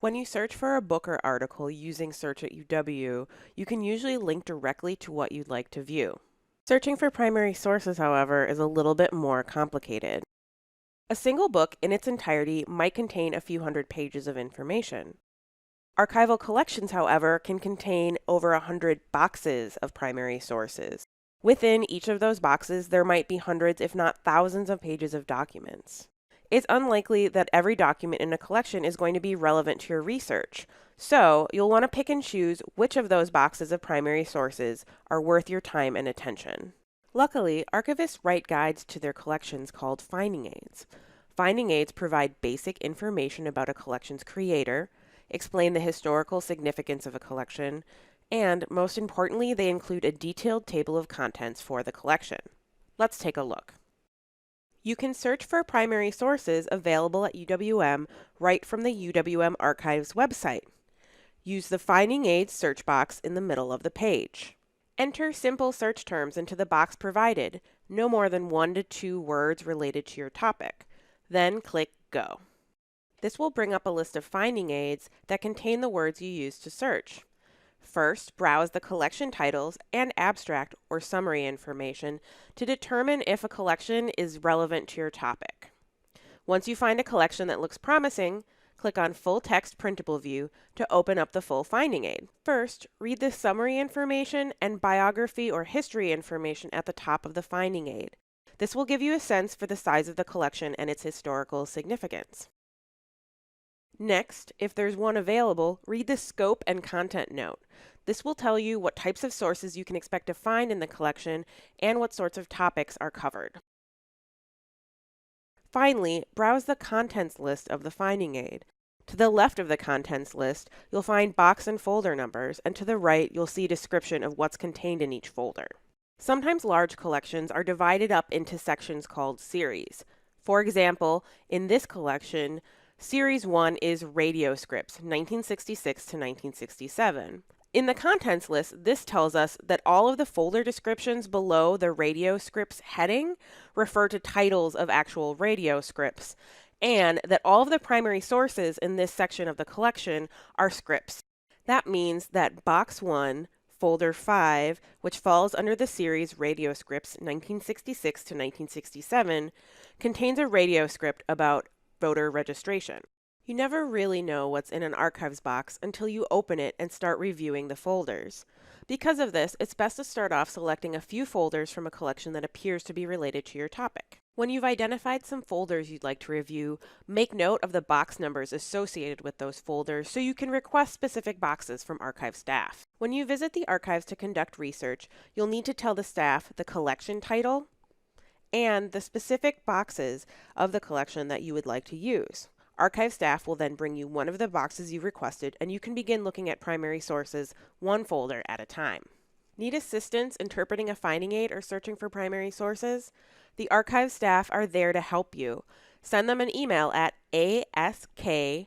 When you search for a book or article using Search at UW, you can usually link directly to what you'd like to view. Searching for primary sources, however, is a little bit more complicated. A single book in its entirety might contain a few hundred pages of information. Archival collections, however, can contain over 100 boxes of primary sources. Within each of those boxes, there might be hundreds, if not thousands, of pages of documents. It's unlikely that every document in a collection is going to be relevant to your research, so you'll want to pick and choose which of those boxes of primary sources are worth your time and attention. Luckily, archivists write guides to their collections called finding aids. Finding aids provide basic information about a collection's creator, explain the historical significance of a collection, and, most importantly, they include a detailed table of contents for the collection. Let's take a look. You can search for primary sources available at UWM right from the UWM Archives website. Use the Finding Aids search box in the middle of the page. Enter simple search terms into the box provided, no more than 1 to 2 words related to your topic. Then click Go. This will bring up a list of finding aids that contain the words you used to search. First, browse the collection titles and abstract or summary information to determine if a collection is relevant to your topic. Once you find a collection that looks promising, click on Full Text Printable View to open up the full finding aid. First, read the summary information and biography or history information at the top of the finding aid. This will give you a sense for the size of the collection and its historical significance. Next, if there's one available, read the scope and content note. This will tell you what types of sources you can expect to find in the collection and what sorts of topics are covered. Finally, browse the contents list of the finding aid. To the left of the contents list, you'll find box and folder numbers, and to the right, you'll see a description of what's contained in each folder. Sometimes large collections are divided up into sections called series. For example, in this collection, Series 1 is Radio Scripts, 1966 to 1967. In the contents list, this tells us that all of the folder descriptions below the Radio Scripts heading refer to titles of actual radio scripts, and that all of the primary sources in this section of the collection are scripts. That means that Box 1, Folder 5, which falls under the series Radio Scripts 1966 to 1967, contains a radio script about voter registration. You never really know what's in an archives box until you open it and start reviewing the folders. Because of this, it's best to start off selecting a few folders from a collection that appears to be related to your topic. When you've identified some folders you'd like to review, make note of the box numbers associated with those folders so you can request specific boxes from archive staff. When you visit the archives to conduct research, you'll need to tell the staff the collection title and the specific boxes of the collection that you would like to use. Archive staff will then bring you one of the boxes you requested, and you can begin looking at primary sources one folder at a time. Need assistance interpreting a finding aid or searching for primary sources? The archive staff are there to help you. Send them an email at askarch@uwm.edu.